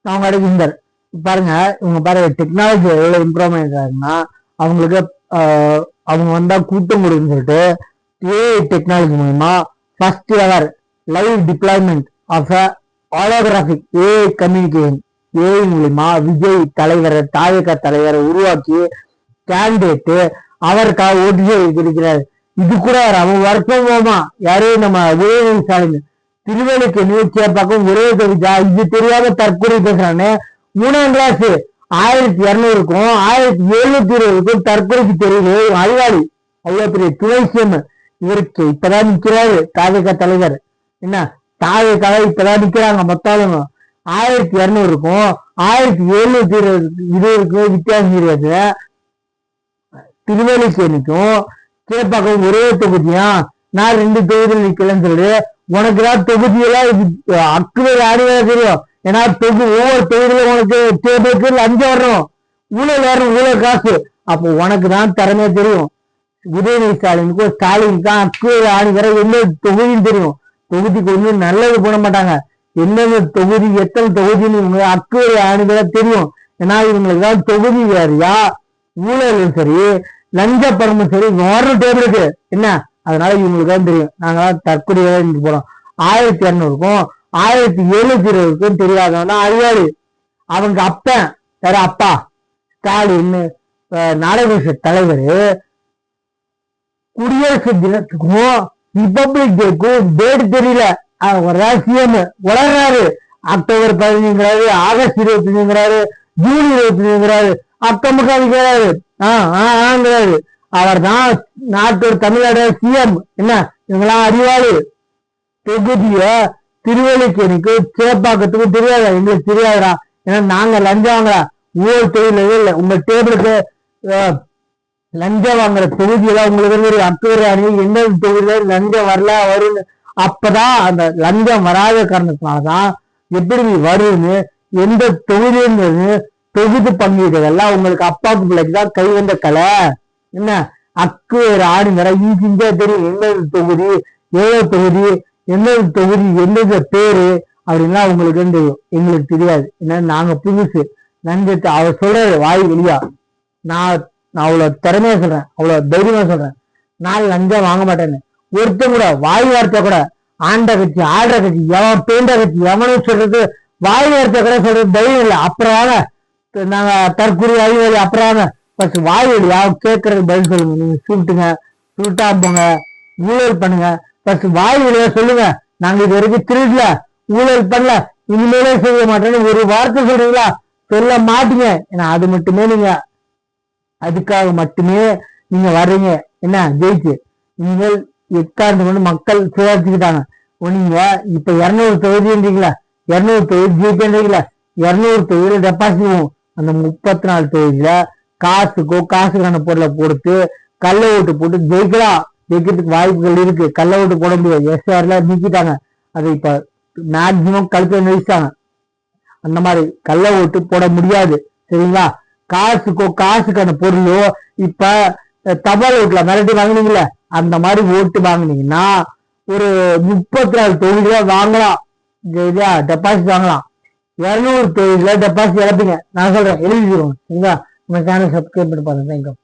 அவங்க அடைக்கின்றார். பாருங்க இவங்க பாருங்க டெக்னாலஜி எவ்வளவு இம்ப்ரூவ்மெண்ட் ஆகுதுன்னா அவங்களுக்கு அவங்க வந்தா கூட்டம் கொடுக்குன்னு சொல்லிட்டு ஏஐ டெக்னாலஜி மூலமா first ever live deployment of holographic AI communication AI மூலியமா விஜய் தலைவர் தாயக தலைவரை உருவாக்கி கேண்டிடேட் அவருக்காக ஓட்டு இருக்கிறார். இது கூட அவன் வர்க்கம் போமா யாரு நம்ம உதயநிதி ஸ்டாலின் திருவேலுக்கு நிகழ்ச்சியாப்பாக்கும் ஒரே தொகுதியா இது தெரியாம தற்கொலை பேசுறானே 3ஆம் கிளாஸ் 1200க்கும் 1720க்கும் தற்கொலைக்கு தெரியுது அறிவாளி அவ்வளவு பெரிய துணை சிஎம் இவருக்கு இப்பதான் நிக்கிறாரு தாவேக தலைவர். என்ன தாவேக்காக இப்பதான் நிக்கிறாங்க மொத்தம் 1200க்கும் 1720க்கும் வித்தியாசம் தெரியாது. திருவேலிக்கேணிக்கும் கேப்பாக்கம் ஒரே தொகுதியா நான் 2 தொகுதியில் நிக்கலன்னு சொல்லி உனக்குதான் தொகுதியெல்லாம் அக்குவேறு ஆணிவேற தெரியும். ஏன்னா ஒவ்வொரு தொகுதியில உனக்கு டேபிளுக்கு லஞ்சம் வரணும், ஊழல் வரணும், ஊழல் காசு. அப்போ உனக்கு தான் திறமையா தெரியும். உதயநிதி ஸ்டாலினுக்கும் ஸ்டாலினுக்கும் அக்குவேறு ஆணிவேற எந்த தொகுதியும் தெரியும். தொகுதிக்கு ஒன்றும் நல்லது பண்ண மாட்டாங்க. எந்தெந்த தொகுதி எத்தனை தொகுதின்னு அக்குவேறு ஆணிவேற தெரியும். ஏன்னா இவங்களுக்கு தான் தொகுதி வேறையா ஊழலும் சரி லஞ்ச பணமும் சரி வரணும் டேபிளுக்கு. என்ன அதனால இவங்களுக்கு தான் தெரியும். நாங்களாம் தற்கொலையாக போறோம். 1200க்கும் 1720க்கும் தெரியாதவனா அறிவாளி. அவங்க அப்பன் வேற அப்பா ஸ்டாலின் நாடாளுமன்ற தலைவர் குடியரசு தினத்துக்கும் ரிபப்ளிக் டேக்கும் டேட் தெரியல. சிஎம் வளர்றாரு. அக்டோபர் 15ங்கிறாரு, ஆகஸ்ட் 25ங்கிறாரு, ஜூன் 25ங்கிறாரு, அக்கமுக்காரு ஆங்கிறாரு. அவர் தான் நாட்டோட தமிழ்நாடு சிஎம். என்ன இவங்களாம் அறிவாளி. தொகுதிய திருவேலிக்கேணிக்கு சேப்பாக்கத்துக்கு தெரியாதா? எங்களுக்கு தெரியாதுடா. ஏன்னா நாங்க லஞ்சம் வாங்கலாம் ஒவ்வொரு தொகுதியில இல்லை. உங்க டேபிளுக்கு லஞ்சம் வாங்குற தொகுதியெல்லாம் உங்களுக்கு அக்டோபர் அணி எந்த தொகுதியில லஞ்சம் வரல வரும்னு அப்பதான் அந்த லஞ்சம் வராத காரணத்தினாலதான் எப்படி வரும்னு எந்த தொகுதின்னு தொகுதி பங்கீடுகள்லாம் உங்களுக்கு அப்பாவுக்கு பிள்ளைக்கு தான் கை வந்த கலை. என்ன அக்குவேறு ஆடுங்கிற இன்சிஞ்சா தெரியும் எந்தெந்த தொகுதி ஏழோ தொகுதி எந்தெந்த தொகுதி எந்தெந்த பேரு அப்படின்லாம் உங்களுக்கு தெரியும். எங்களுக்கு தெரியாது. ஏன்னா நாங்க புதுசு லஞ்சத்தை அவர் சொல்றாரு வாய் வெளியா. நான் அவ்வளவு திறமையா சொல்றேன், அவ்வளவு தைரியமா சொல்றேன். நான் லஞ்சம் வாங்க மாட்டேன்னு ஒருத்தன் கூட வாய் வார்த்தை கூட ஆண்ட கட்சி ஆடுற கட்சி எவன் பேண்ட கட்சி எவனும் சொல்றது வாய் வார்த்தை கூட சொல்றது தைரியம் இல்லை. அப்புறம் வாங்க நாங்க தற்கொலை அறிவாளி. அப்புறம் வாங்க வாய் வழியா கேட்கறது பதில் சொல்லுங்க. நீங்க சுட்டுங்க சுட்டா போங்க ஊழல் பண்ணுங்க. வாய் வழியா சொல்லுங்க. நாங்க இது வரைக்கும் திருடல ஊழல் பண்ணல இனிமேலே செய்ய மாட்டேன்னு ஒரு வார்த்தை சொல்றீங்களா? சொல்ல மாட்டீங்க. ஏன்னா அது மட்டுமே நீங்க அதுக்காக மட்டுமே நீங்க வர்றீங்க. என்ன ஜெயிச்சு நீங்கள் எக்காரணம் கொண்டு மக்கள் சுதாரிச்சுக்கிட்டாங்க. நீங்க இப்ப 200 தொகுதின்றீங்களா? 200 தொகுதி ஜெயிக்கின்றீங்களா? 200 தொகுதியில டெபாசிட் அந்த 34 தொகுதியில காசுக்கான பொருளை கொடுத்து கள்ள ஓட்டு போட்டு ஜெயிக்கலாம். ஜெயிக்கிறதுக்கு வாய்ப்புகள் இருக்கு. கள்ள ஓட்டு போட முடியாது. எஸ்ஆர்ல நீக்கிட்டாங்க. அதை இப்ப மேக்சிமம் கழுத்தை நிறுத்திட்டாங்க. அந்த மாதிரி கள்ள ஓட்டு போட முடியாது. சரிங்களா? காசுக்கான பொருளோ இப்ப தபால் ஓட்டுல மிரட்டி வாங்கினீங்களே அந்த மாதிரி ஓட்டு வாங்கினீங்கன்னா ஒரு 34 தொகுதியில வாங்கலாம். டெபாசிட் வாங்கலாம். 200 தொகுதியில டெபாசிட் இழப்பீங்க. நான் சொல்றேன் எழுதிடுவோம். சரிங்களா? உங்க சேனல் சப்ஸ்கிரைப் பண்ணி பாருங்க. தேங்க்யூ.